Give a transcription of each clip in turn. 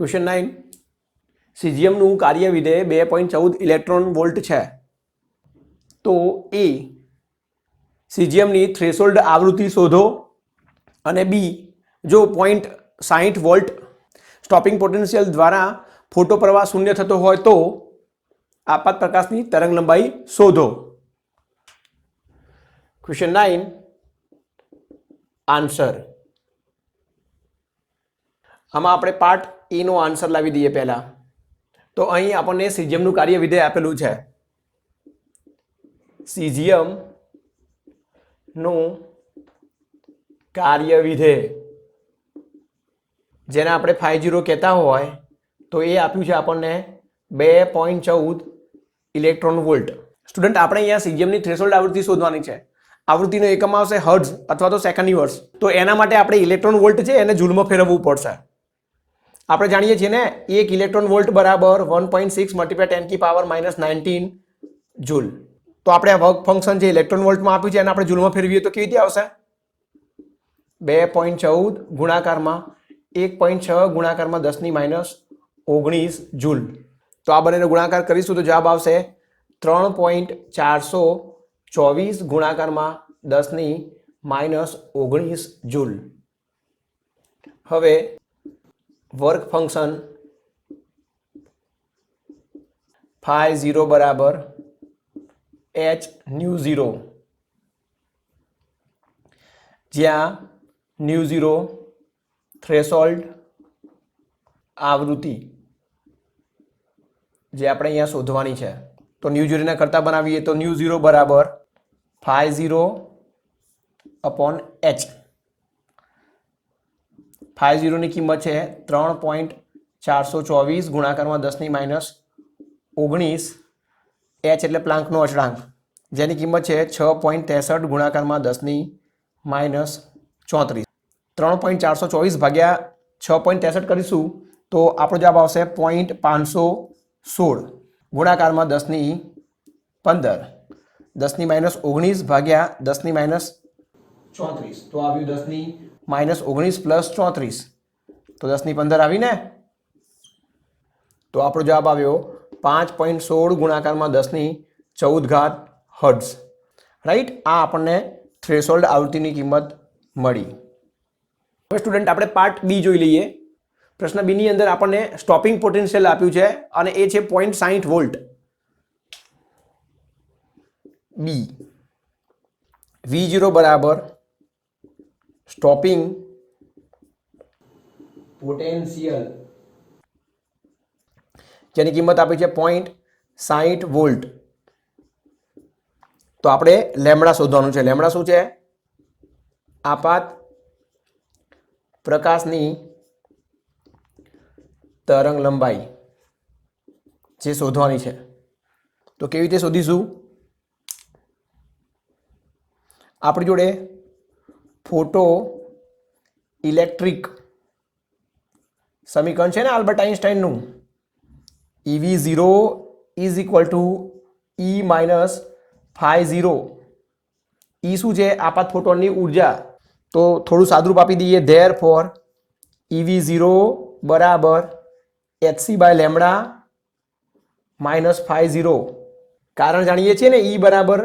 Question 9 સીઝિયમનું કાર્ય વિધેય 2.14 electron volt છે તો એ સીઝિયમની થ્રેશોલ્ડ આવૃત્તિ શોધો અને બી જો 0.60 વોલ્ટ સ્ટોપિંગ પોટેન્શિયલ દ્વારા ફોટો પ્રવાહ શૂન્ય થતો હોય તો આપાત પ્રકાશની તરંગ લંબાઈ શોધો. Question 9 answer. આમાં આપણે પાર્ટ એ નો આન્સર લાવી દઈએ પહેલા. તો અહીં આપણને સીઝિયમનું કાર્ય વિધેય આપેલું છે. સીઝિયમ નું કાર્ય વિધેય જેને આપણે 50 કહેતા હોય તો એ આપ્યું છે આપણને 2.14 ઇલેક્ટ્રોન વોલ્ટ. સ્ટુડન્ટ આપણે અહીંયા સીઝિયમની થ્રેશોલ્ડ આવૃત્તિ શોધવાની છે. આવૃત્તિનો એકમ આવશે હર્ટ્ઝ અથવા તો સેકન્ડ યુનિવર્સ. તો એના માટે આપણે ઇલેક્ટ્રોન વોલ્ટ છે એને જૂલમાં ફેરવવું પડશે. આપણે જાણીએ છીએ ને 1 ઇલેક્ટ્રોન વોલ્ટ બરાબર 1.6 મલ્ટીપ્લાય 10 की પાવર -19 જૂલ. તો આપણે આ વર્ક ફંક્શન જે ઇલેક્ટ્રોન વોલ્ટમાં આપ્યું છે એને આપણે જૂલમાં ફેરવીએ તો કેવી રીતે આવશે? 2.14 ગુણાકારમાં 1.6 ગુણાકારમાં 10⁻⁹ જૂલ. તો આ બંનેનો ગુણાકાર કરીશું તો જવાબ આવશે 3.424 ગુણાકારમાં 10⁻⁹ જૂલ. હવે વર્ક ફંક્શન φ0 બરાબર h ν0 જ્યાં ν0 થ્રેશોલ્ડ આવૃત્તિ જે આપણે અહીંયા શોધવાની છે. તો ν0 ના કરતા બનાવીએ તો ν0 બરાબર φ0 અપોન h. φ0 ની કિંમત છે 3.424 ગુણાકારમાં 10⁻⁹ h એટલે પ્લાન્કનો અચળાંક જેની કિંમત છે 6.63 ગુણાકારમાં 10⁻⁴. 3.424 ભાગ્યા 6.63 કરીશું તો આપણો જવાબ આવશે 0.516 ગુણાકારમાં 10⁻15. 10⁻⁹ ભાગ્યા 10⁻34 તો આવ્યું 10⁻⁹ પ્લસ 34 તો 10⁻15 આવીને. તો આપણો જવાબ આવ્યો 5.16 ગુણાકારમાં 10⁻14 હર્ટ્ઝ. રાઈટ. આ આપણને થ્રેશોલ્ડ આવૃત્તિની કિંમત મળી. હવે સ્ટુડન્ટ આપણે પાર્ટ બી જોઈ લઈએ. પ્રશ્ન બી ની અંદર આપણને સ્ટોપિંગ પોટેન્શિયલ આપ્યું છે અને એ છે 0.60 વોલ્ટ. બી V0 બરાબર સ્ટોપિંગ પોટેન્શિયલ જેની કિંમત આપી છે 0.60 વોલ્ટ. તો આપણે લેમ્બડા શોધવાનું છે. લેમ્બડા શું છે? આપાત પ્રકાશની તરંગ લંબાઈ જે શોધવાની છે. તો કેવી રીતે શોધીશું? આપણી જોડે ફોટો ઇલેક્ટ્રિક સમીકરણ છે ને આલ્બર્ટ આઇન્સ્ટાઈનનું. EV0 is equal to E minus φ0. E શું છે? આપાત ફોટોનની ઉર્જા. તો થોડું સાદુરૂપ આપી દઈએ. ધેરફોર EV0 બરાબર hc/λ માઇનસ φ0. કારણ જાણીએ છીએ ને E બરાબર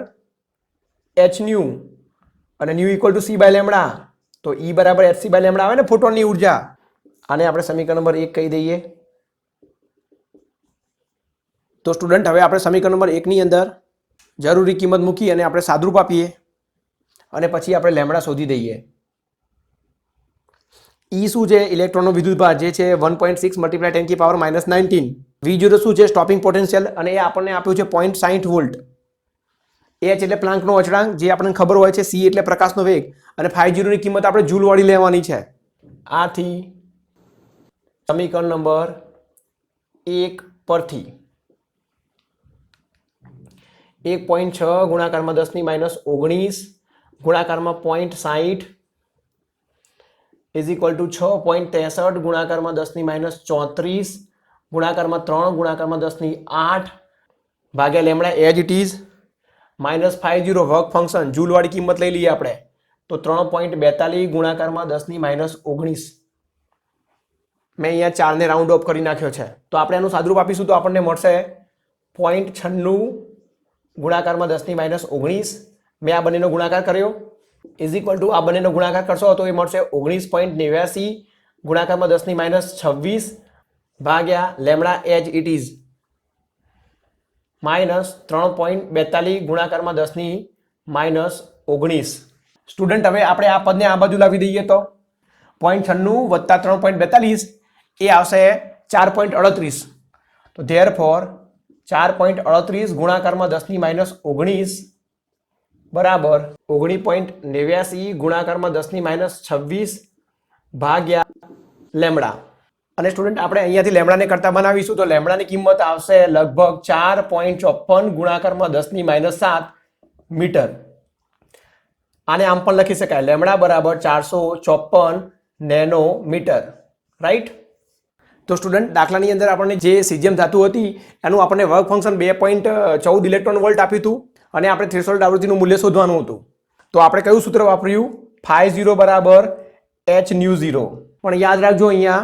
hν અને ν ઇક્વલ ટુ c/λ. તો E બરાબર hc/λ આવે ને ફોટોનની ઉર્જા. આને આપણે સમીકરણ નંબર 1 કહી દઈએ. તો સ્ટુડન્ટ હવે આપણે સમીકરણ નંબર 1 ની અંદર જરૂરી કિંમત મૂકી અને આપણે સાદુરૂપ આપીએ અને પછી આપણે લેમ્બડા શોધી દઈએ. E શું છે? ઇલેક્ટ્રોનનો વિદ્યુતભાર જે છે 1.6 મલ્ટીપ્લાય 10 की પાવર -19. V0 શું છે? સ્ટોપિંગ પોટેન્શિયલ અને એ આપણને આપ્યું છે 0.60 વોલ્ટ. h એટલે પ્લાન્કનો અચળાંક જે આપણને ખબર હોય છે. c એટલે પ્રકાશનો વેગ અને φ0 ની કિંમત આપણે જૂલ વાળી લેવાની છે. આથી સમીકરણ નંબર 1 પરથી 1.6 ગુણાકારમાં 10⁻⁹ ગુણાકારમાં 0.60 ઇઝ ઇક્વલ ટુ 6.63 ગુણાકારમાં 10⁻⁴ ગુણાકારમાં 3 ગુણાકારમાં 10⁸ ભાગ્યા લેમ્બડા એજ ઇટ ઇઝ -φ0 વર્ક ફંક્શન જૂલવાળી કિંમત લઈ લઈએ આપણે તો 3.42 ગુણાકારમાં 10⁻⁹. મેં અહીંયા 4 ને રાઉન્ડ ઓફ કરી નાખ્યો છે. તો આપણે એનું સાદુરૂપ આપીશું તો આપણને મળશે 0.96 ગુણાકારમાં 10⁻19. મેં આ બંનેનો ગુણાકાર કર્યો ઇઝ ઇક્વલ ટુ આ બંનેનો ગુણાકાર કરશો તો એ મળશે 19.89 ગુણાકારમાં 10⁻26 ભાગ્યા લેમડા એજ ઇટ ઇઝ -3.42 ગુણાકારમાં 10⁻19. સ્ટુડન્ટ હવે આપણે આ પદને આ બાજુ લાવી દઈએ તો 0.96 વત્તા 3.42 એ આવશે 4.38. તો ધેરફોર 4.38 ગુણાકારમાં 10⁻19 બરાબર 19.89 ગુણાકારમાં 10⁻26 ભાગ્યા લેમડા. અને સ્ટુડન્ટ આપણે અહીંયાથી લેમડાને કરતા બનાવીશું તો લેમડાની કિંમત આવશે લગભગ 4.54 ગુણાકારમાં 10⁻7 મીટર. આને આમ પણ લખી શકાય લેમડા બરાબર 454 નેનોમીટર. રાઈટ. તો સ્ટુડન્ટ દાખલાની અંદર આપણને જે સીઝિયમ ધાતુ હતી એનું આપણને વર્ક ફંક્શન 2.14 ઇલેક્ટ્રોન વોલ્ટ આપ્યું હતું અને આપણે થ્રેશોલ્ડ આવૃત્તિનું મૂલ્ય શોધવાનું હતું. તો આપણે કયું સૂત્ર વાપર્યું? φ0 બરાબર h/0. પણ યાદ રાખજો અહીંયા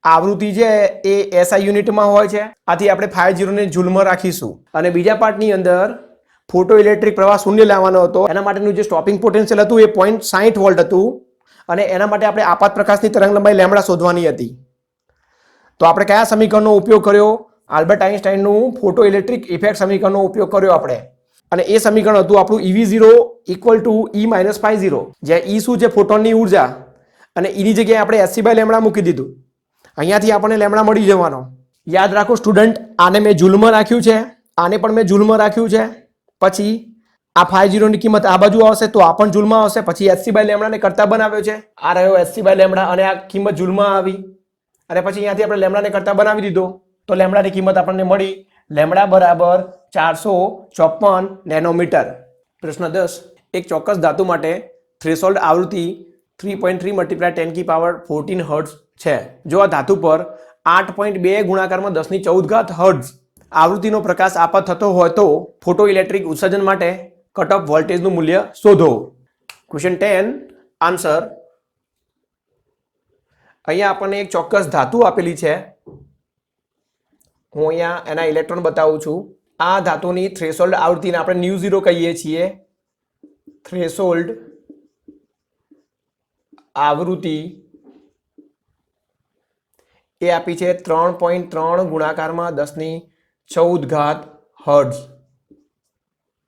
આવૃત્તિ છે એ SI યુનિટમાં હોય છે, આથી આપણે φ0 ને જૂલમાં રાખીશું. અને બીજા પાર્ટની અંદર ફોટો ઇલેક્ટ્રિક પ્રવાહ શૂન્ય લાવવાનો હતો. એના માટેનું જે સ્ટોપિંગ પોટેન્શિયલ હતું એ 0.60 વોલ્ટ હતું અને એના માટે આપણે આપાત પ્રકાશની તરંગ લંબાઈ લેમડા શોધવાની હતી. તો આપણે કયા સમીકરણનો ઉપયોગ કર્યો? આલ્બર્ટ આઇન્સ્ટાઈનનું ફોટો ઇલેક્ટ્રિક ઇફેક્ટ સમીકરણનો ઉપયોગ કર્યો આપણે. અને એ સમીકરણ હતું આપણું EV0 = E - φ0, જ્યાં E શું છે? ફોટોનની ઉર્જા, અને એની જગ્યાએ આપણે hc/λ મૂકી દીધું. અહીંયાથી આપણને લેમડા મળી જવાનો. યાદ રાખો સ્ટુડન્ટ, આને મેં જૂલમાં રાખ્યું છે, આને પણ મેં જૂલમાં રાખ્યું છે. પછી આ φ0 ની કિંમત આ બાજુ આવશે તો આ પણ જૂલમાં આવશે. પછી hc/λ ને કરતા બનાવ્યો છે, આ રહ્યો hc/λ અને આ કિંમત જૂલમાં આવી. અને પછી અહીંયાથી આપણે લેમડાને કરતા બનાવી દીધો તો લેમડાની કિંમત આપણને મળી લેમડા બરાબર 454 નેનોમીટર. પ્રશ્ન 10. એક ચોક્કસ ધાતુ માટે થ્રેશોલ્ડ આવૃત્તિ 3.3 × 10⁻14 હર્ટ્ઝ છે. જો આ ધાતુ પર 8.2 ગુણાકારમાં 10⁻14 હર્ટ્ઝ આવૃત્તિનો પ્રકાશ આપાત થતો હોય તો ફોટો ઇલેક્ટ્રિક ઉત્સર્જન માટે કટ ઓફ વોલ્ટેજનું મૂલ્ય શોધો. Question 10 answer. અહીંયા આપણને એક ચોક્કસ ધાતુ આપેલી છે. હું અહીંયા એના ઇલેક્ટ્રોન બતાવું છું. આ ધાતુની થ્રેશોલ્ડ આવૃત્તિને આપણે μ0 કહીએ છીએ. થ્રેશોલ્ડ આવૃત્તિ એ આપી છે 3.3 ગુણાકારમાં 10⁻14 હર્ટ્ઝ.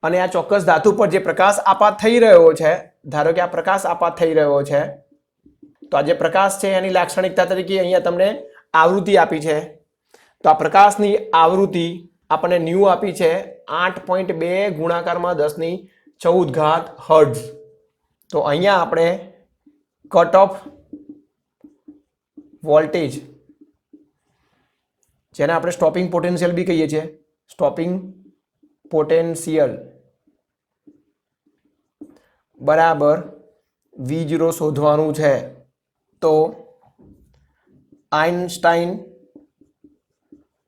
અને આ ચોક્કસ ધાતુ પર જે પ્રકાશ આપાત થઈ રહ્યો છે, ધારો કે આ પ્રકાશ આપાત થઈ રહ્યો છે, તો આ જે પ્રકાશ છે એની લાક્ષણિકતા તરીકે અહીંયા તમને આવૃત્તિ આપી છે. તો આ પ્રકાશની આવૃત્તિ આપણને ન્યુ આપી છે 8.2 ગુણાકારમાં 10⁻14 હર્ટ્ઝ. તો અહીંયા આપણે કટ ઓફ વોલ્ટેજ, જેને આપણે સ્ટોપિંગ પોટેન્શિયલ બી કહીએ છીએ, સ્ટોપિંગ પોટેન્શિયલ બરાબર V0 શોધવાનું છે. તો આઇન્સ્ટાઈન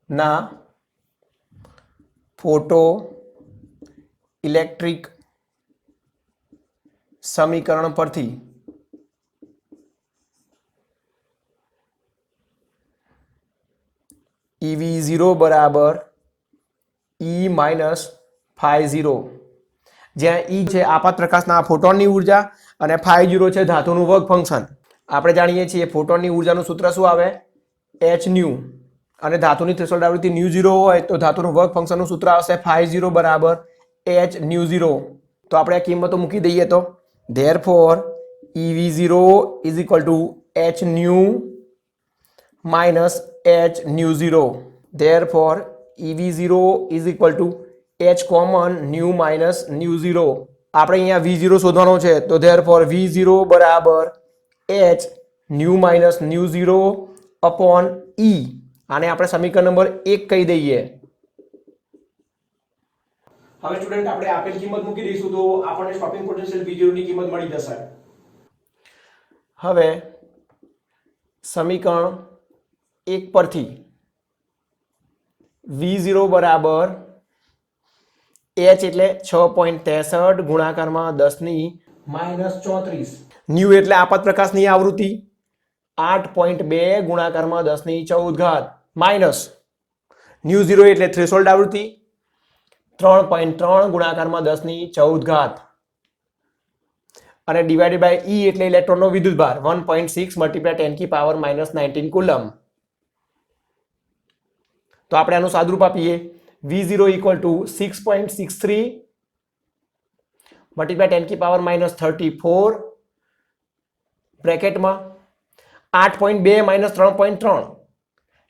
ના ફોટો ઇલેક્ટ્રિક સમીકરણ પરથી EV0 બરાબર E - φ0, જ્યાં E છે આપાત પ્રકાશના ફોટોનની ઉર્જા અને φ0 છે ધાતુનું વર્ક ફંક્શન. આપણે જાણીએ છીએ ફોટોનની ઉર્જાનું સૂત્ર શું આવે? hν. અને ધાતુની થ્રેશોલ્ડ આવૃત્તિ μ0 હોય તો ધાતુનું વર્ક ફંક્શનનું સૂત્ર આવશે φ0 બરાબર hν0. તો આપણે આ કિંમતો મૂકી દઈએ તો therefore EV0 = hν - hν0. Therefore, EV0 = h common ν - ν0. આપણે અહીંયા V0 શોધવાનો છે તો therefore V0 બરાબર h ν - ν0 upon E. આને આપણે સમીકરણ નંબર 1 કહી દઈએ. હવે સ્ટુડન્ટ આપણે આપેલ કિંમત મૂકી દઈશું તો આપણને સ્ટોપિંગ પોટેન્શિયલ V0 ની કિંમત મળી જશે. હવે સમીકરણ 1 પરથી V0 બરાબર h એટલે 6.63 ગુણાકારમાં 10⁻34. ન્યુ એટલે આપાત પ્રકાશની આવૃત્તિ, 8.2 ગુણાકારમાં 10^14 માઇનસ ન્યુ ઝીરો એટલે થ્રેશોલ્ડ આવૃત્તિ 3.3 ગુણાકારમાં 10^14 અને ડિવાઇડેડ બાય E એટલે ઇલેક્ટ્રોનનો વિદ્યુતભાર 1.6 મલ્ટીપ્લાય 10⁻⁻19 કુલમ. તો આપણે આનું સાદુરૂપ આપીએ V0 = 6.63 મલ્ટીપ્લાય 10⁻⁻34 બ્રેકેટમાં 8.2 - 3.3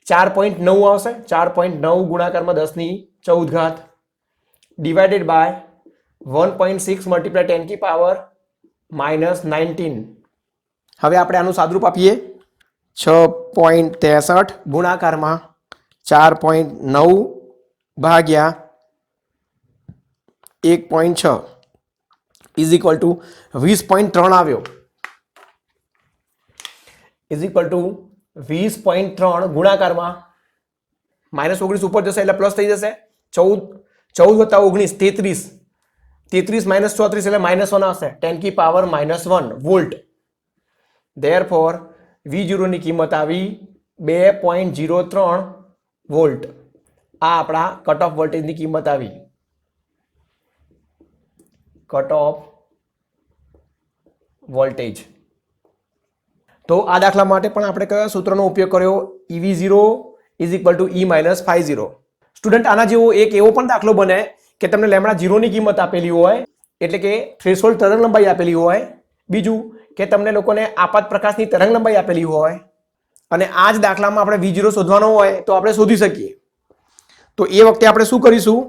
4.9 આવશે 4.9 ગુણાકારમાં 10^14 ડિવાઇડેડ બાય 1.6 મલ્ટીપ્લાય 10⁻⁻19. હવે આપણે આનું સાદુરૂપ આપીએ 6.63 ગુણાકારમાં 4.9 ભાગ્યા 1.6 ઇઝ ઇક્વલ ટુ 20.3 આવ્યો ઇઝ ઇક્વલ ટુ 20.3 ગુણાકારમાં -19 ઉપર જશે એટલે પ્લસ થઈ જશે 14 + 19 33 - 34 એટલે -1 આવશે 10⁻⁻1 વોલ્ટ. ધેરફોર V0 ની કિંમત આવી 2.03 વોલ્ટ. આ આપણા કટ ઓફ વોલ્ટેજની કિંમત આવી. Cut off voltage. તો આ દાખલા માટે પણ આપણે કયા સૂત્રનો ઉપયોગ કર્યો? EV0 = E - φ0. સ્ટુડન્ટ આના જેવો એક એવો પણ દાખલો બને કે તમને લેમ્ડા 0 ની કિંમત આપેલી હોય એટલે કે થ્રેશોલ્ડ તરંગ લંબાઈ આપેલી હોય, બીજું કે તમને લોકોને આપાત પ્રકાશની તરંગ લંબાઈ આપેલી હોય અને આ જ દાખલામાં આપણે V0 શોધવાનો હોય તો આપણે શોધી શકીએ. તો એ વખતે આપણે શું કરીશું?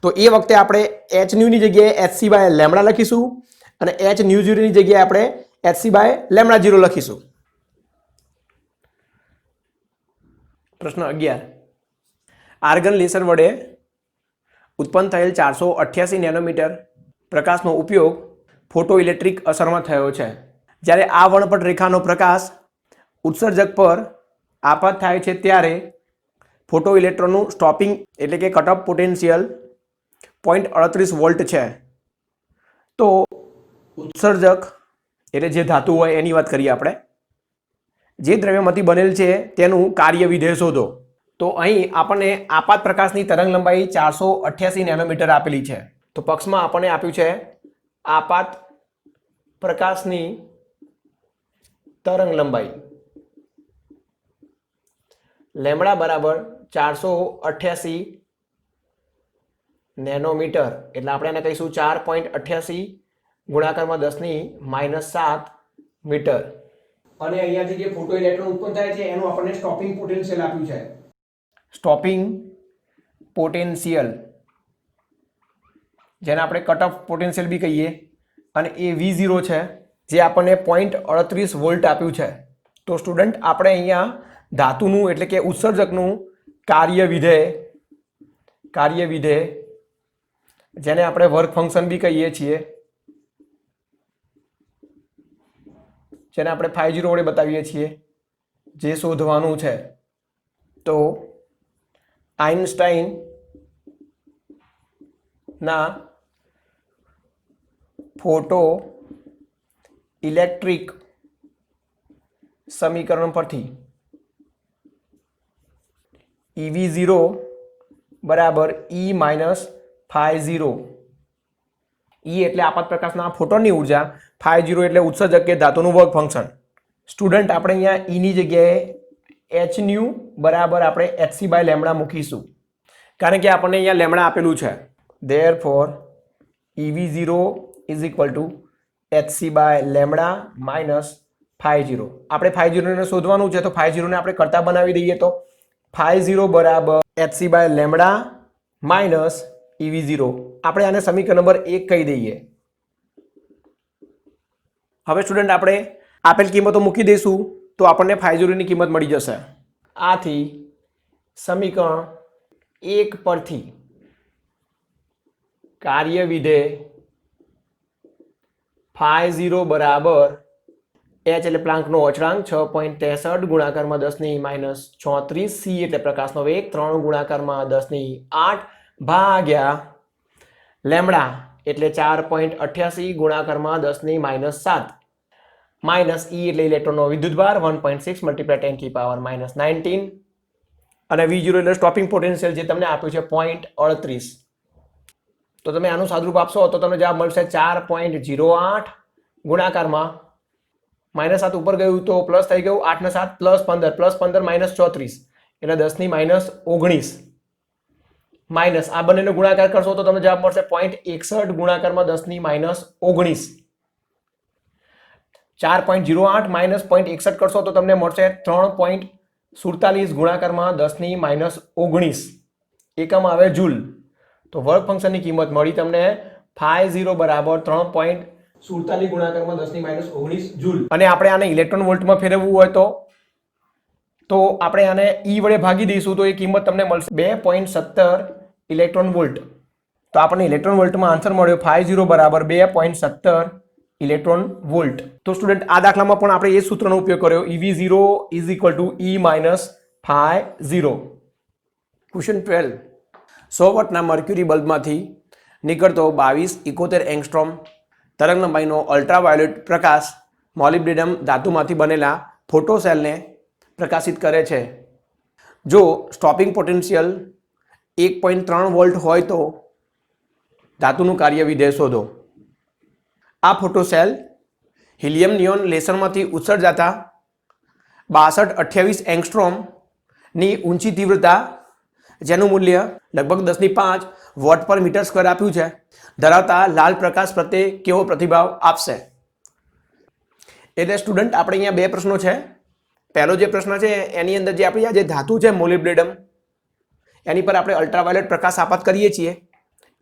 તો એ વખતે આપણે h ની જગ્યાએ hc/λ લખીશું અને h ન્યુ 0 ની જગ્યાએ આપણે hc/λ0 લખીશું. પ્રશ્ન 11. આર્ગન લેસર વડે ઉત્પન્ન થયેલ 488 નેનોમીટર પ્રકાશનો ઉપયોગ ફોટોઇલેક્ટ્રિક અસરમાં થયો છે. જ્યારે આ વર્ણપટ રેખાનો પ્રકાશ ઉત્સર્જક પર આપાત થાય છે ત્યારે ફોટોઇલેક્ટ્રોનનું સ્ટોપિંગ એટલે કે કટ ઓફ પોટેન્શિયલ 0.38 વોલ્ટ છે. તો ઉત્સર્જક એટલે જે ધાતુ હોય એની વાત કરીએ આપણે. જે દ્રવ્યમાંથી બનેલ છે તેનું કાર્ય વિધેય શોધો. તો અહીં આપણને આપાત પ્રકાશની તરંગ લંબાઈ 488 નેનોમીટર આપેલી છે. તો પક્ષમાં આપણને આપ્યું છે આપાત પ્રકાશની તરંગ લંબાઈ લેમ્ડા બરાબર 488 નેનોમીટર એટલે આપણે એને કહીશું 4.88 ગુણાકારમાં 10⁻⁻7 મીટર. અને અહીંયાથી જે ફોટો ઇલેક્ટ્રોન ઉત્પન્ન થાય છે એનું આપણને સ્ટોપિંગ પોટેન્શિયલ આપ્યું છે. સ્ટોપિંગ પોટેન્શિયલ જેને આપણે કટ ઓફ પોટેન્શિયલ બી કહીએ અને એ V0 છે જે આપણને 0.38 વોલ્ટ આપ્યું છે. તો સ્ટુડન્ટ આપણે અહીંયા ધાતુનું એટલે કે ઉત્સર્જકનું કાર્ય વિધેય જેને આપણે વર્ક ફંક્શન બી કહીએ છીએ, જેને આપણે φ0 વડે બતાવીએ છીએ, જે શોધવાનું છે. તો આઇન્સ્ટાઈન ના ફોટો ઇલેક્ટ્રિક સમીકરણ પરથી EV0 બરાબર E - φ0. E એટલે આપાત પ્રકાશના ફોટોનની ઉર્જા, φ0 એટલે ઉત્સર્જક કે ધાતુનું વર્ક ફંક્શન. સ્ટુડન્ટ આપણે અહીંયા E ની જગ્યાએ h ન્યુ બરાબર આપણે hc/λ મૂકીશું કારણ કે આપણને અહીંયા લેમ્ડા આપેલું છે. Therefore EV0 = hc/λ - φ0. આપણે φ0 ને શોધવાનું છે તો φ0 ને આપણે કરતા બનાવી દઈએ તો φ0 બરાબર hc/λ - EV0. આપણે આને સમીકરણ નંબર 1 કહી દઈએ. હવે સ્ટુડન્ટ આપણે આપેલ કિંમતો મૂકી દઈશું તો આપણને φ0 ની કિંમત મળી જશે. આથી સમીકરણ 1 પરથી કાર્ય વિધેય φ0 બરાબર h એટલે પ્લાન્કનો અચળાંક 6.63 ગુણાકારમાં 10⁻⁻34 c એટલે પ્રકાશનો વેગ 3 ગુણાકારમાં 10⁸ ભાગ્યા લેમ્ડા એટલે 4.88 ગુણાકારમાં 10⁻⁷. માઇનસ E એટલે ઇલેક્ટ્રોનનો વિદ્યુતભાર 1.6 મલ્ટીપ્લાય 10 की પાવર -19 અને V0 એટલે સ્ટોપિંગ પોટેન્શિયલ જે તમને આપ્યું છે 0.38. તો તમે આનું સાદુરૂપ આપશો તો તમને જવાબ મળશે 4.08 ગુણાકારમાં -7 ઉપર ગયું તો પ્લસ થઈ ગયું 8 ને 7 +15 +15 -34 એટલે 10⁻19 માઇનસ આ બંનેનો ગુણાકાર કરશો તો તમને જવાબ મળશે 0.61 ગુણાકારમાં 10⁻19 4.08 માઇનસ 0.61 કરશો તો તમને મળશે 3.47 ગુણાકારમાં 10⁻19 એકમ આવે જૂલ. તો વર્ક ફંક્શનની કિંમત મળી તમને φ0 બરાબર 3.47 ગુણાકારમાં 10⁻19 જૂલ. અને આપણે આને ઇલેક્ટ્રોન વોલ્ટમાં ફેરવવું હોય તો આપણે આને E વડે ભાગી દઈશું તો એ કિંમત તમને મળશે 2.17 ઇલેક્ટ્રોન વોલ્ટ. તો આપણને ઇલેક્ટ્રોન વોલ્ટમાં આન્સર મળ્યો φ0 બરાબર 2.17 ઇલેક્ટ્રોન વોલ્ટ. તો સ્ટુડન્ટ આ દાખલામાં પણ આપણે એ સૂત્રનો ઉપયોગ કર્યો EV0 = E - φ0. ક્વેશ્ચન 12 100 વોટના મર્ક્યુરી બલ્બમાંથી નીકળતો 2271 એંગસ્ટ્રોમ તરંગ લંબાઈનો અલ્ટ્રાવાયોલેટ પ્રકાશ મોલિબ્ડેનમ ધાતુમાંથી બનેલા ફોટોસેલને પ્રકાશિત કરે છે. જો સ્ટોપિંગ પોટેન્શિયલ 1.3 વોલ્ટ હોય તો ધાતુનું કાર્ય વિધેય શોધો. આ ફોટોસેલ હિલિયમ નિયોન લેસરમાંથી ઉત્સર્જાતા 6228 એંગસ્ટ્રોમની ઊંચી તીવ્રતા જેનું મૂલ્ય લગભગ 10⁵ વોટ પર મીટર સ્ક્વેર આપ્યું છે ધરાવતા લાલ પ્રકાશ પ્રત્યે કેવો પ્રતિભાવ આપશે. એટલે સ્ટુડન્ટ આપણે અહીંયા બે પ્રશ્નો છે. પહેલો જે પ્રશ્ન છે એની અંદર જે આપણી આ જે ધાતુ છે મોલિબ્ડેનમ એની પર આપણે અલ્ટ્રાવાયોલેટ પ્રકાશ આપાત કરીએ છીએ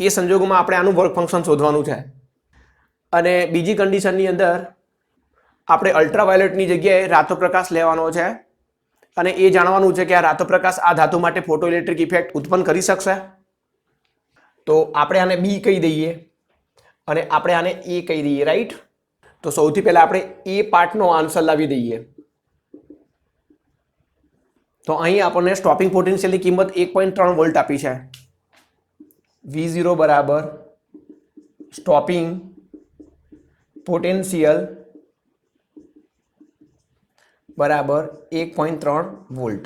એ સંજોગોમાં આપણે આનું વર્ક ફંક્શન શોધવાનું છે. અને બીજી કન્ડિશનની અંદર આપણે અલ્ટ્રાવાયોલેટની જગ્યાએ રાતો પ્રકાશ લેવાનો છે અને એ જાણવાનું છે કે આ રાતો પ્રકાશ આ ધાતુ માટે ફોટો ઇલેક્ટ્રિક ઇફેક્ટ ઉત્પન્ન કરી શકશે. તો આપણે આને બી કહી દઈએ અને આપણે આને એ કહી દઈએ, રાઈટ. તો સૌથી પહેલા આપણે એ પાર્ટનો આન્સર લાવી દઈએ. તો અહીં આપણને સ્ટોપિંગ પોટેન્શિયલની કિંમત 1.3 વોલ્ટ આપી છે. V0 બરાબર સ્ટોપિંગ પોટેન્શિયલ બરાબર 1.3 વોલ્ટ.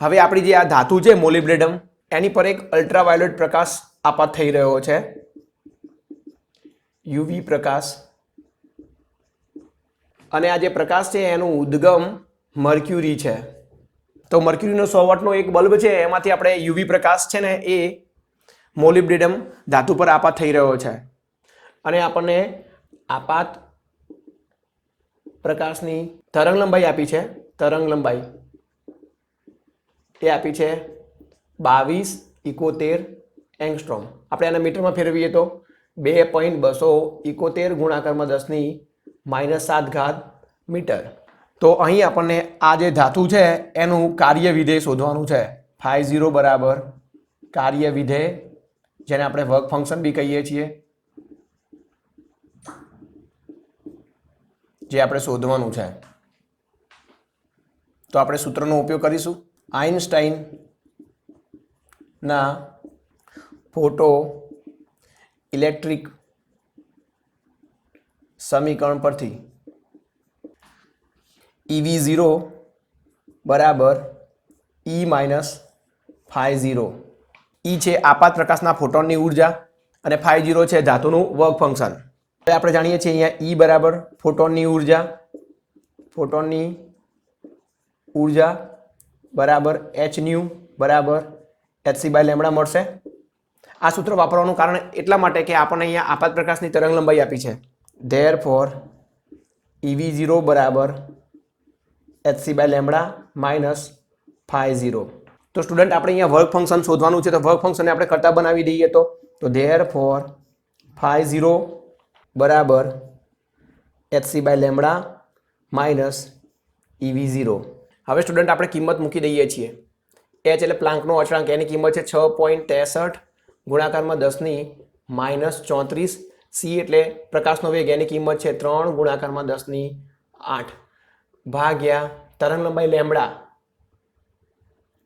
હવે આપણી જે આ ધાતુ છે મોલિબ્ડેનમ એની પર એક અલ્ટ્રાવાયોલેટ પ્રકાશ આપાત થઈ રહ્યો છે, UV પ્રકાશ. અને આ જે પ્રકાશ છે એનું ઉદ્ગમ મર્ક્યુરી છે. તો મર્ક્યુરીનો 100 વોટનો એક બલ્બ છે એમાંથી આપણે UV પ્રકાશ છે ને એ મોલિબ્ડેનમ ધાતુ પર આપાત થઈ રહ્યો છે અને આપણને આપાત પ્રકાશની તરંગ લંબાઈ આપી છે. તરંગ લંબાઈ એ આપી છે 2271 એંગસ્ટ્રોમ. આપણે આને મીટરમાં ફેરવીએ તો 2.271 ગુણાકારમાં 10⁻7 મીટર. તો અહીં આપણને આ જે ધાતુ છે એનું કાર્ય વિધેય શોધવાનું છે. φ0 બરાબર કાર્ય વિધેય જેને આપણે વર્ક ફંક્શન બી કહીએ છીએ જે આપણે શોધવાનું છે. તો આપણે સૂત્રનો ઉપયોગ કરીશું. આઇન્સ્ટાઈનના ફોટો ઇલેક્ટ્રિક સમીકરણ પરથી EV0 બરાબર E - φ0. E છે આપાત પ્રકાશના ફોટોનની ઉર્જા અને φ0 છે ધાતુનું વર્ક ફંક્શન. હવે આપણે જાણીએ છીએ અહીંયા E બરાબર ફોટોનની ઉર્જા બરાબર hν બરાબર hc/λ મળશે. આ સૂત્ર વાપરવાનું કારણ એટલા માટે કે આપણને અહીંયા આપાત પ્રકાશની તરંગ લંબાઈ આપી છે. ધેરફોર EV0 બરાબર hc/λ માઇનસ φ0. તો સ્ટુડન્ટ આપણે અહીંયા વર્ક ફંક્શન શોધવાનું છે તો વર્ક ફંક્શનને આપણે કરતા બનાવી દઈએ તો ધેરફોર φ0 બરાબર hc/λ માઇનસ EV0. હવે સ્ટુડન્ટ આપણે કિંમત મૂકી દઈએ છીએ. h એટલે પ્લાન્કનો અચળાંક એની કિંમત છે 6.63 ગુણાકારમાં 10⁻34. c એટલે પ્રકાશનો વેગ એની કિંમત છે 3 ગુણાકારમાં 10⁸ ભાગ્યા તરંગ લંબાઈ લેમ્બડા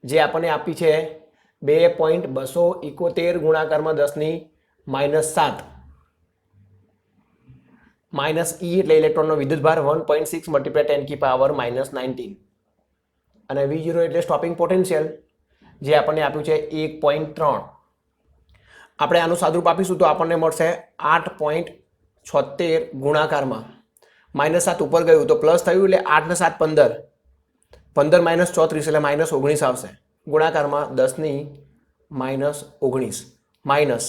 જે આપણને આપી છે 2.271 ગુણાકારમાં 10⁻7 માઇનસ ઈ એટલે ઇલેક્ટ્રોનનો વિદ્યુતભાર 1.6 મલ્ટીપ્લાય 10 की પાવર -19 અને V0 એટલે સ્ટોપિંગ પોટેન્શિયલ જે આપણને આપ્યું છે 1.3. આપણે આનું સાદુરૂપ આપીશું તો આપણને મળશે 8.76 ગુણાકારમાં -7 ઉપર ગયું તો પ્લસ થયું એટલે 8 ને 7 15 15 - 34 એટલે -19 આવશે ગુણાકારમાં 10 ની -19 માઇનસ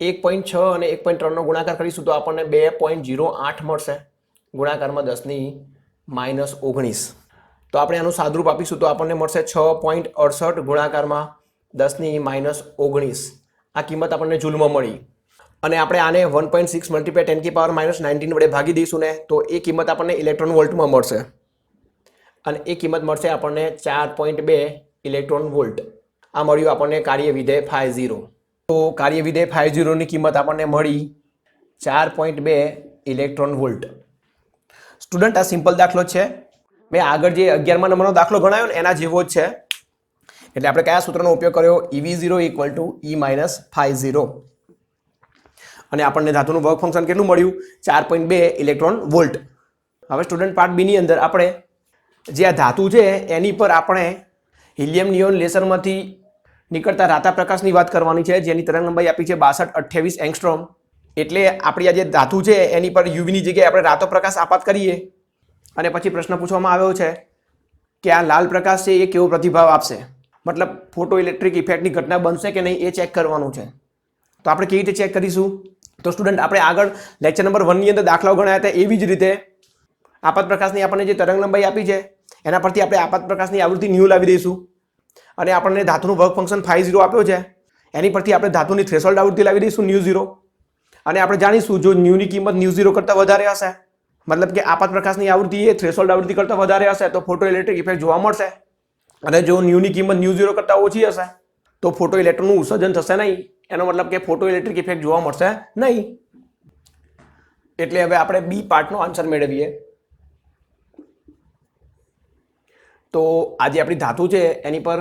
1.6 અને 1.3 નો ગુણાકાર કરીશું તો આપણને 2.08 મળશે ગુણાકારમાં 10 ની -19. તો આપણે આનું સાદુરૂપ આપીશું તો આપણને મળશે 6.68 ગુણાકારમાં 10 ની -19. આ કિંમત આપણને જૂલમાં મળી અને આપણે આને 1.6 મલ્ટીપ્લાય 10 की પાવર -19 વડે ભાગી દઈશું ને તો એ કિંમત આપણને ઇલેક્ટ્રોન વોલ્ટમાં મળશે અને એ કિંમત મળશે આપણને 4.2 ઇલેક્ટ્રોન વોલ્ટ. આ મળ્યું આપણને કાર્ય વિધેય φ0. તો કાર્ય વિધેય φ0 ની કિંમત આપણને મળી 4.2 ઇલેક્ટ્રોન વોલ્ટ. સ્ટુડન્ટ, આ સિમ્પલ દાખલો છે. મેં આગળ જે 11મા નંબરનો દાખલો ગણાયો ને એના જેવો જ છે. એટલે આપણે કયા સૂત્રનો ઉપયોગ કર્યો? EV0 = E - φ0 અને આપણને ધાતુનું વર્ક ફંક્શન કેટલું મળ્યું? 4.2 ઇલેક્ટ્રોન વોલ્ટ. હવે સ્ટુડન્ટ પાર્ટ બી ની અંદર આપણે જે આ ધાતુ છે એની પર આપણે હિલિયમ નિયોન લેસરમાંથી નીકળતા રાતા પ્રકાશની વાત કરવાની છે જેની તરંગ લંબાઈ આપી છે 6228 એંગસ્ટ્રોમ. એટલે આપણી આ જે ધાતુ છે એની પર યુવીની જગ્યાએ આપણે રાતો પ્રકાશ આપાત કરીએ અને પછી પ્રશ્ન પૂછવામાં આવ્યો છે કે આ લાલ પ્રકાશ છે એ કેવો પ્રતિભાવ આપશે, મતલબ ફોટો ઇલેક્ટ્રિક ઇફેક્ટની ઘટના બનશે કે નહીં એ ચેક કરવાનું છે. તો આપણે કેવી રીતે ચેક કરીશું? તો સ્ટુડન્ટ, આપણે આગળ લેક્ચર નંબર 1 ની અંદર દાખલાઓ ગણાયા હતા એવી જ રીતે આપાત પ્રકાશની આપણને જે તરંગ લંબાઈ આપી છે એના પરથી આપણે આપાત પ્રકાશની આવૃત્તિ ન્યુ લાવી દઈશું અને આપણને ધાતુનું વર્ક ફંક્શન φ0 આપ્યો છે એની પરથી આપણે ધાતુની થ્રેશોલ્ડ આવૃત્તિ લાવી દઈશું ન્યુ0 અને આપણે જાણીશું જો ન્યુની કિંમત ન્યુ0 કરતાં વધારે હશે, મતલબ કે આપાત પ્રકાશની આવૃત્તિ એ થ્રેશોલ્ડ આવૃત્તિ કરતાં વધારે હશે તો ફોટો ઇલેક્ટ્રિક ઇફેક્ટ જોવા મળશે અને જો ન્યુની કિંમત ન્યુ0 કરતાં ઓછી હશે તો ફોટો ઇલેક્ટ્રોનનું ઉત્સર્જન થશે નહીં. એનો મતલબ કે ફોટો ઇલેક્ટ્રિક ઇફેક્ટ જોવા મળશે નહીં. એટલે હવે આપણે બી પાર્ટનો આન્સર મેળવીએ. તો આજે આપણી ધાતુ છે એની પર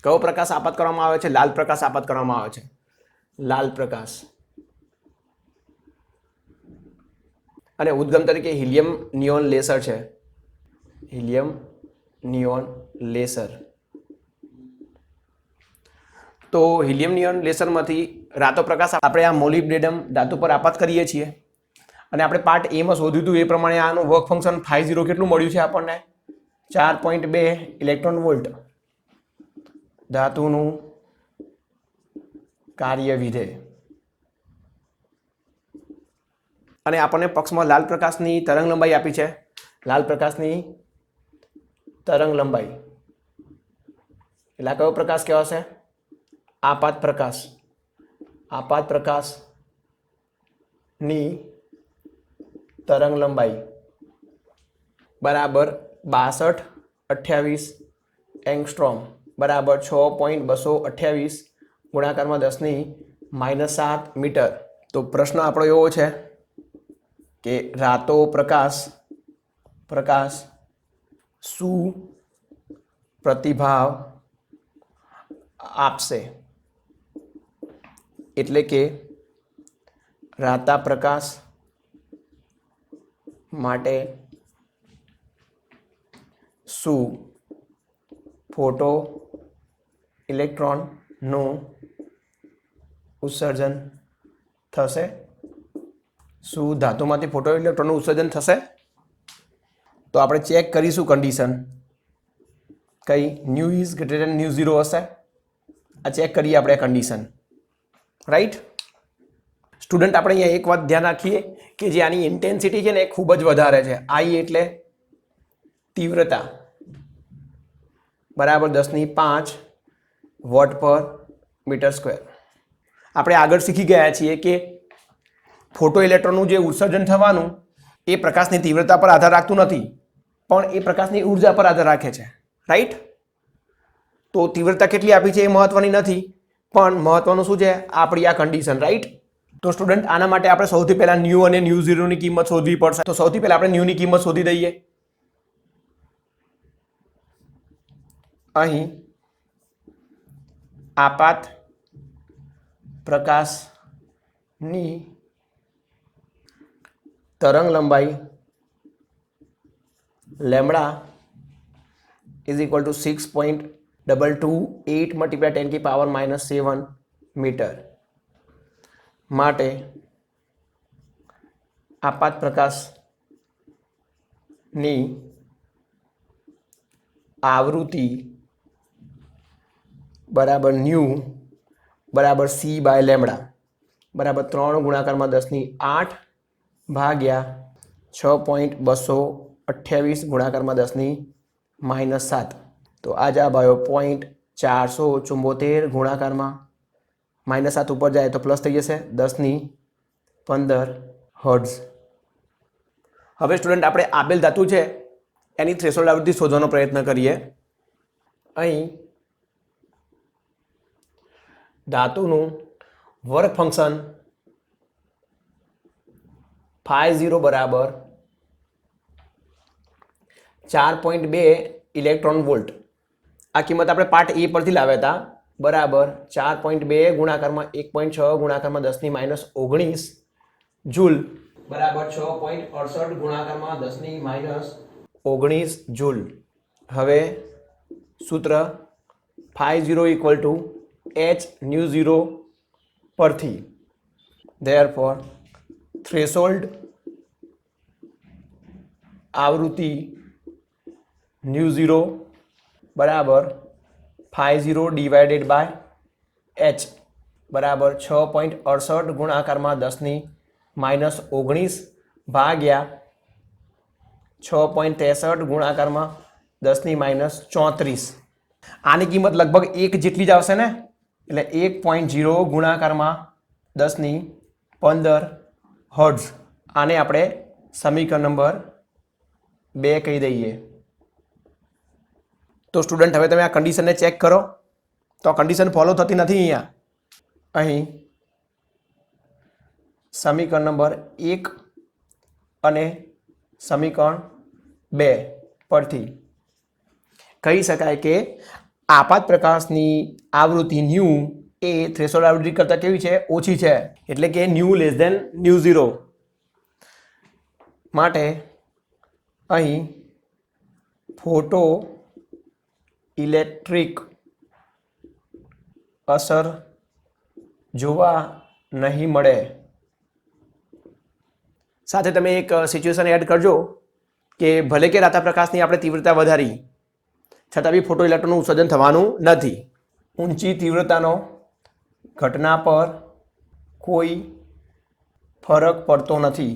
કયો પ્રકાશ આપાત કરવામાં આવે છે? લાલ પ્રકાશ આપાત કરવામાં આવે છે. લાલ પ્રકાશ અને ઉદ્ગમ તરીકે હિલિયમ નિયોન લેસર છે. Helium neon laser. તો હિલિયમ નિયોન લેસરમાંથી રાતો પ્રકાશ આપણે આ મોલિબ્ડેનમ ધાતુ પર આપાત કરીએ છીએ અને આપણે પાર્ટ એ માં શોધ્યું હતું એ પ્રમાણે આનું વર્ક ફંક્શન φ0 કેટલું મળ્યું છે આપણને? 4.2 ઇલેક્ટ્રોન વોલ્ટ. ધાતુનું કાર્ય વિધેય અને આપણને પક્ષમાં લાલ પ્રકાશની તરંગ લંબાઈ આપી છે. લાલ પ્રકાશની તરંગ લંબાઈ એટલે કયો પ્રકાશ કહેવાશે? આપાત પ્રકાશ. આપાત પ્રકાશની તરંગ લંબાઈ બરાબર 6228 એંગસ્ટ્રોમ બરાબર 6.228 ગુણાકારમાં 10 ની -7 મીટર. તો પ્રશ્ન આપણો એવો છે કે રાતો પ્રકાશ શું પ્રતિભાવ આપશે? એટલે કે રાતા પ્રકાશ માટે શું ફોટો ઇલેક્ટ્રોનનું ઉત્સર્જન થશે? શું ધાતુમાંથી ફોટો ઇલેક્ટ્રોનનું ઉત્સર્જન થશે? તો આપણે ચેક કરીશું કન્ડિશન કઈ ન્યુ ઇઝ ગ્રેટર ધેન ન્યુ0 હશે. આ ચેક કરીએ આપણે કન્ડિશન, રાઈટ. સ્ટુડન્ટ, આપણે અહીંયા એક વાત ધ્યાન રાખીએ કે જે આની ઇન્ટેન્સિટી છે ને એ ખૂબ જ વધારે છે. I એટલે તીવ્રતા બરાબર 10⁵ વોટ પર મીટર સ્ક્વેર. આપણે આગળ શીખી ગયા છીએ કે ફોટો ઇલેક્ટ્રોનનું જે ઉત્સર્જન થવાનું એ પ્રકાશની તીવ્રતા પર આધાર રાખતું નથી પણ એ પ્રકાશની ઉર્જા પર આધાર રાખે છે, રાઈટ. તો તીવ્રતા કેટલી આપી છે એ મહત્વની નથી પણ મહત્વનું શું છે? આપણી આ કન્ડિશન, રાઈટ. તો સ્ટુડન્ટ, આના માટે આપણે સૌથી પહેલા ન્યુ અને ન્યુ0 ની કિંમત શોધવી પડશે. તો સૌથી પહેલા આપણે ન્યુની કિંમત શોધી દઈએ. અહીં આપાત પ્રકાશની તરંગ લંબાઈ lambda is equal two 6.228 multiply 10 की પાવર -7 મીટર માટે આપાત પ્રકાશની આવૃત્તિ બરાબર ન્યુ બરાબર c બાય લેમડા બરાબર 3 ગુણાકારમાં 10⁸ ભાગ્યા 6.228 ગુણાકારમાં 10⁻7 તો આ જવાબ આવ્યો 0.474 ગુણાકારમાં -7 ઉપર જાય તો પ્લસ થઈ જશે 10⁻15 હર્ટ્ઝ। હવે સ્ટુડન્ટ આપણે આપેલ ધાતુ છે એની થ્રેશોલ્ડ આવૃત્તિ શોધવાનો પ્રયત્ન કરીએ। અહીં ધાતુનું વર્ક ફંક્શન φ0 બરાબર 4.2 ઇલેક્ટ્રોન વોલ્ટ। આ કિંમત આપણે પાર્ટ એ પરથી લાવ્યા હતા બરાબર 4.2 ગુણાકારમાં 1.6 ગુણાકારમાં 10⁻19 જૂલ બરાબર 6.68 ગુણાકારમાં 10⁻19 જૂલ। હવે સૂત્ર φ0 ઇક્વલ ટુ h ν0 પરથી ધેરફોર થ્રેશોલ્ડ આવૃત્તિ ν0 બરાબર φ0 ડિવાઇડેડ બાય h બરાબર 6.68 ગુણાકારમાં 10⁻19 ભાગ્યા 6.63 ગુણાકારમાં 10⁻34। આની કિંમત લગભગ 1 જેટલી જ આવશે ને, એટલે 1.0 ગુણાકારમાં 10⁻15 હર્ટ્ઝ। આને આપણે સમીકરણ નંબર 2 કહી દઈએ। તો સ્ટુડન્ટ હવે તમે આ કન્ડિશનને ચેક કરો તો આ કન્ડિશન ફોલો થતી નથી। અહીં સમીકરણ નંબર 1 અને સમીકરણ 2 પરથી કહી શકાય કે આપાત પ્રકાશની આવૃત્તિ ન્યુ એ થ્રેશોલ્ડ આવૃત્તિ કરતાં કેવી છે? ઓછી છે, એટલે કે ન્યુ લેસ ધેન ν0 માટે અહીં ફોટો ઇલેક્ટ્રિક અસર જોવા નહીં મળે। સાથે તમે એક સિચ્યુએશન એડ કરજો કે ભલે કે રાતા પ્રકાશની આપણે તીવ્રતા વધારી છતાં બી ફોટો ઇલેક્ટ્રોનનું ઉત્સર્જન થવાનું નથી। ઊંચી તીવ્રતાનો ઘટના પર કોઈ ફરક પડતો નથી।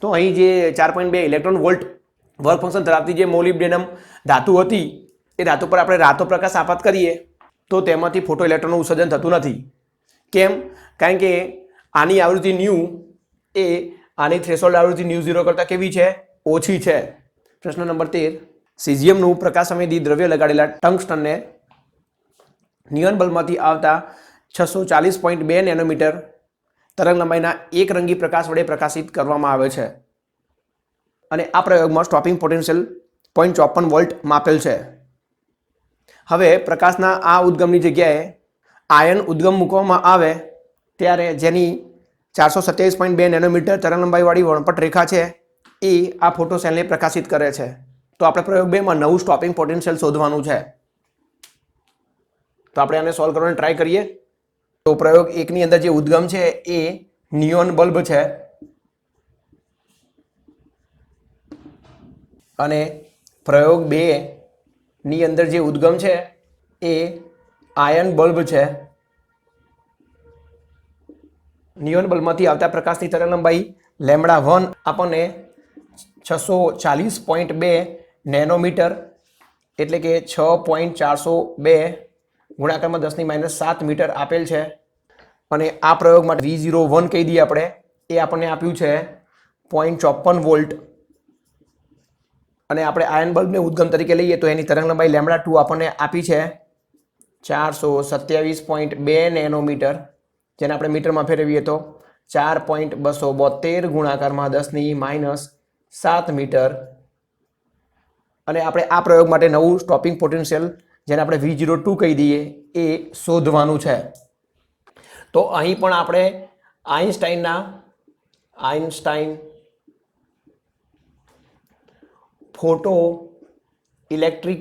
તો અહીં જે 4.2 ઇલેક્ટ્રોન વોલ્ટ વર્ક ફંક્શન ધરાવતી જે મોલિબ્ડેનમ ધાતુ હતી એ ધાતુ પર આપણે રાતો પ્રકાશ આપાત કરીએ તો તેમાંથી ફોટો ઇલેક્ટ્રોનનું ઉત્સર્જન થતું નથી। કેમ? કારણ કે આની આવૃત્તિ ન્યુ એ આની થ્રેશોલ્ડ આવૃત્તિ ν0 કરતાં કેવી છે? ઓછી છે। પ્રશ્ન નંબર 13 સીઝિયમનું પ્રકાશસંવેદી દ્રવ્ય લગાડેલા ટંગસ્ટનને નિયોન બલ્બમાંથી આવતા 640.2 નેનોમીટર તરંગ લંબાઈના એક રંગી પ્રકાશ વડે પ્રકાશિત કરવામાં આવે છે અને આ પ્રયોગમાં સ્ટોપિંગ પોટેન્શિયલ 0.54 વોલ્ટ માપેલ છે। હવે પ્રકાશના આ ઉદ્ગમની જગ્યાએ આયન ઉદ્ગમ મૂકવામાં આવે ત્યારે જેની 427.2 નેનોમીટર તરંગ લંબાઈવાળી વળપટ રેખા છે એ આ ફોટો સેલને પ્રકાશિત કરે છે। તો આપણે પ્રયોગ 2 માં નવું સ્ટોપિંગ પોટેન્શિયલ શોધવાનું છે। તો આપણે આને સોલ્વ કરવાની ટ્રાય કરીએ। તો પ્રયોગ 1 ની અંદર જે ઉદ્ગમ છે એ નિયોન બલ્બ છે અને પ્રયોગ 2 ની અંદર જે ઉદ્ગમ છે એ આયન બલ્બ છે। નિયોન બલ્બમાંથી આવતા પ્રકાશની તરંગ લંબાઈ λ1 આપણને 640.2 નેનોમીટર એટલે કે 6.402 ગુણાકારમાં 10⁻7 મીટર આપેલ છે અને આ પ્રયોગ માટે V01 કહી દઈએ આપણે, એ આપણને આપ્યું છે 0.54 વોલ્ટ અને આપણે આયન બલ્બને ઉદ્ગમ તરીકે લઈએ તો એની તરંગ લંબાઈ λ2 આપણને આપી છે 427.2 નેનોમીટર, જેને આપણે મીટરમાં ફેરવીએ તો 4.272 ગુણાકારમાં 10⁻7 મીટર અને આપણે આ પ્રયોગ માટે નવું સ્ટોપિંગ પોટેન્શિયલ જેને આપણે V02 કહી દઈએ એ શોધવાનું છે। તો અહીં પણ આપણે આઇન્સ્ટાઈન ફોટો ઇલેક્ટ્રિક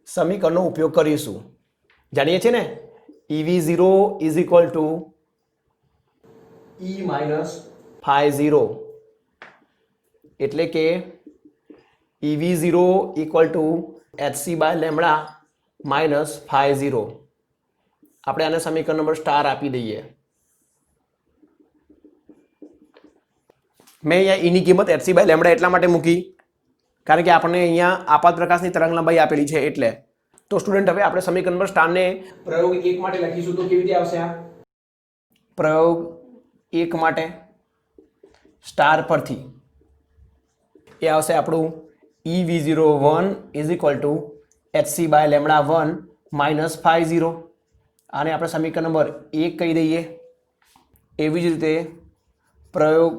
સમીકરણનો ઉપયોગ કરીશું. જાણીએ છીએ ને EV0 is equal to E minus phi 0, એટલે કે EV0 equal to HC by lambda minus phi 0. આપણે આને સમીકરણ નંબર સ્ટાર આપી દઈએ. મેં અહીંયા ઈની કિંમત HC બાય લેમડા એટલા માટે મૂકી કારણ કે આપણને અહીંયા આપાત પ્રકાશની તરંગ લંબાઈ આપેલી છે એટલે. તો સ્ટુડન્ટ હવે આપણે સમીકરણ નંબર સ્ટારને પ્રયોગ 1 માટે લખીશું તો કેવી રીતે આવશે? આ પ્રયોગ 1 માટે સ્ટાર પરથી એ આવશે આપણું EV01 is equal to HC by lambda 1 minus phi 0. આને આપણે સમીકરણ નંબર 1 કહી દઈએ. એવી જ રીતે પ્રયોગ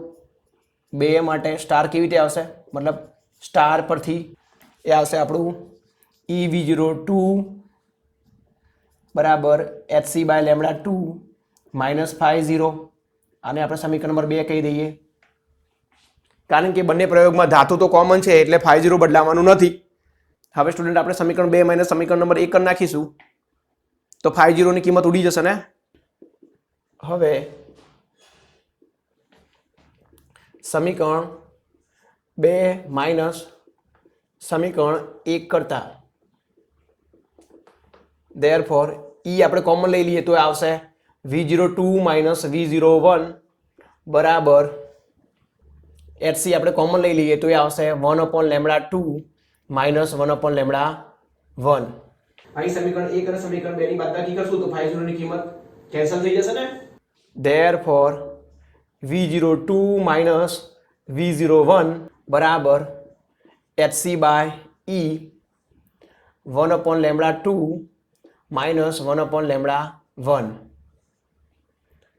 2 માટે સ્ટાર કેવી રીતે આવશે? મતલબ સ્ટાર પરથી એ આવશે આપણું EV02 બરાબર HC by lambda 2 minus phi 0. આને આપણે સમીકરણ નંબર 2 કહી દઈએ. કારણ કે બંને પ્રયોગમાં ધાતુ તો કોમન છે એટલે ફાઈ 0 બદલાવાનું નથી. હવે સ્ટુડન્ટ આપણે સમીકરણ 2 માઇનસ સમીકરણ નંબર 1 કરી નાખીશું તો ફાઈ 0 ની કિંમત ઉડી જશે ને. હવે સમીકરણ 2 માઇનસ સમીકરણ 1 કરતા therefore E આપણે કોમન લઈ લઈએ તો આવશે V02 માઇનસ V01 બરાબર HC આપણે કોમન લઈ લઈએ તો એ આવશે 1 લેમડા 2 માઇનસ 1 લેમડા 1. અહીં સમીકરણ 1 અને સમીકરણ 2 ની બાદબાકી કરશું તો ફાઈ 0 ની કિંમત કેન્સલ થઈ જશે ને. therefore V02 માઇનસ V01 બરાબર HC by E 1 lambda 2 minus 1 lambda 1.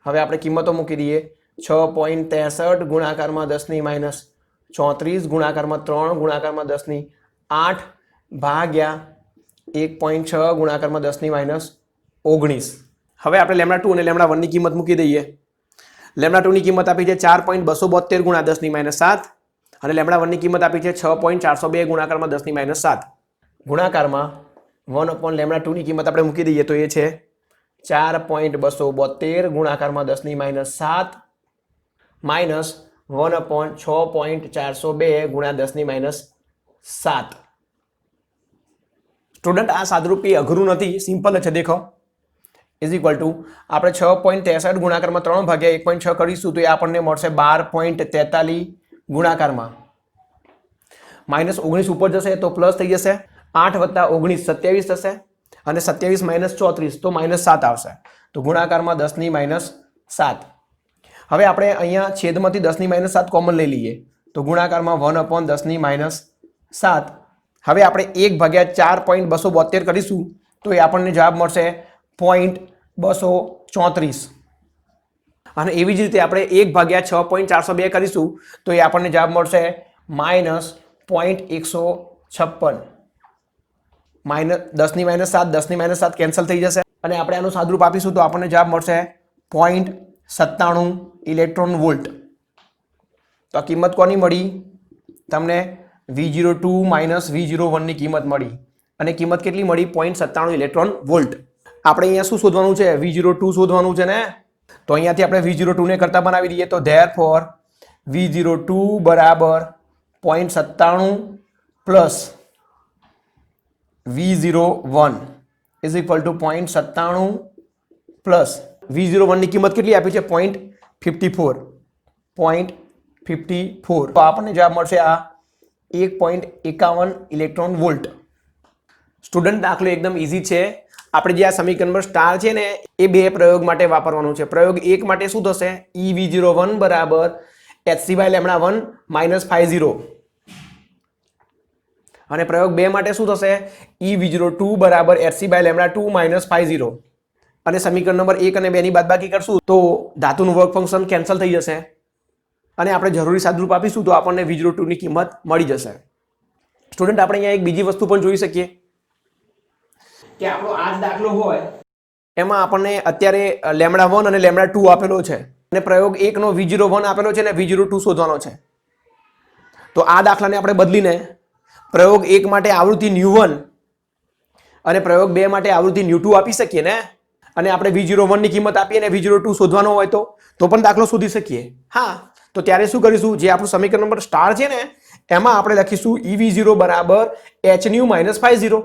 હવે આપણે કિંમતો મૂકી દઈએ. 6.63 ગુણાકારમાં 10 ની માઇનસ 34 ગુણાકારમાં 3 ગુણાકારમાં 10 ની 8 ભાગ્યા 1.6 ગુણાકારમાં 10 ની માઇનસ 19. હવે આપણે લેમડા 2 અને લેમડા 1 ની કિંમત મૂકી દઈએ. લેમડા 2 ની કિંમત આપી છે 4.272 ગુણ્યા 10 ની માઇનસ 7 અને લેમડા 1 ની કિંમત આપી છે 6.402 ગુણાકારમાં 10 ની માઇનસ 7. ગુણાકારમાં 1 લેમડા 2 ની કિંમત આપણે મૂકી દઈએ તો એ છે 4.272 ગુણાકારમાં 10 ની માઇનસ 7 માઇનસ 1/6.402 ગુણ્યા 10 ની માઇનસ 7. સ્ટુડન્ટ આ સાદરૂપી અઘરું નથી, સિમ્પલ છે. દેખો ઇઝ ઇક્વલ ટુ આપણે 6.63 ગુણાકારમાં 3 ભાગ્યા 1.6 કરીશું તો એ આપણને મળશે 12.43 ગુણાકારમાં માઇનસ 19 ઉપર જશે તો પ્લસ થઈ જશે. 8 વત્તા 19 27 થશે અને 27 માઇનસ 34 તો માઇનસ 7 આવશે. તો ગુણાકારમાં 10 ની માઇનસ 7. હવે આપણે અહીંયા છેદમાંથી 10 ની માઇનસ 7 કોમન લઈ લઈએ તો ગુણાકારમાં 1/10 ની માઇનસ 7. હવે આપણે 1/4.272 કરીશું તો એ આપણને જવાબ મળશે 0.234. અને એવી જ રીતે આપણે 1/6.402 કરીશું તો એ આપણને જવાબ મળશે માઇનસ 0.156. માઇનસ 10 ની માઇનસ 7 10 ની માઇનસ 7 કેન્સલ થઈ જશે અને આપણે આનું સાદરૂપ આપીશું તો આપણને જવાબ મળશે 0.97 ઇલેક્ટ્રોન વોલ્ટ. તો આ કિંમત કોની મળી? તમને V02 માઇનસ V01 ની કિંમત મળી અને કિંમત કેટલી મળી? 0.97 ઇલેક્ટ્રોન વોલ્ટ. આપણે અહીંયા શું શોધવાનું છે? V02 શોધવાનું છે ને. તો અહીંયાથી આપણે V02 ને કરતા બનાવી દઈએ તો therefore V02 બરાબર 0.97 plus V01 is equal two 0.97 plus V01 ની કિંમત કેટલી આપી છે? 0.54. તો આપણને જવાબ મળશે આ 1.51 ઇલેક્ટ્રોન વોલ્ટ. સ્ટુડન્ટ દાખલો એકદમ ઇઝી છે. આપણે જે આ સમીકરણ પર સ્ટાર છે ને એ બે પ્રયોગ માટે વાપરવાનું છે. પ્રયોગ 1 માટે શું થશે? EV01 બરાબર HC by lambda 1 minus phi 0 અને પ્રયોગ 2 માટે શું થશે? EV02 બરાબર HC by lambda 2 minus phi 0. અને સમીકરણ નંબર 1 અને 2 ની બાદબાકી કરશું તો ધાતુનું વર્ક ફંક્શન કેન્સલ થઈ જશે અને આપણે જરૂરી સાદરૂપ આપીશું તો આપણને V02 ની કિંમત મળી જશે. સ્ટુડન્ટ આપણે અહીંયા એક બીજી વસ્તુ પણ જોઈ શકીએ કે આપણો આ જ દાખલો હોય એમાં આપણને અત્યારે લેમડા 1 અને લેમડા 2 આપેલો છે અને પ્રયોગ 1 નો V01 આપેલો છે અને V02 શોધવાનો છે. તો આ દાખલાને આપણે બદલીને પ્રયોગ 1 માટે આવૃત્તિ ν1 અને પ્રયોગ 2 માટે આવૃત્તિ ν2 આપી શકીએ ને. અને આપણે V01 ની કિંમત આપીએ અને V02 શોધવાનો હોય તો પણ દાખલો શોધી શકીએ. હા, તો ત્યારે શું કરીશું, જે આપણું સમીકરણ નંબર સ્ટાર છે ને એમાં આપણે લખીશું EV0 બરાબર hν - ϕ0.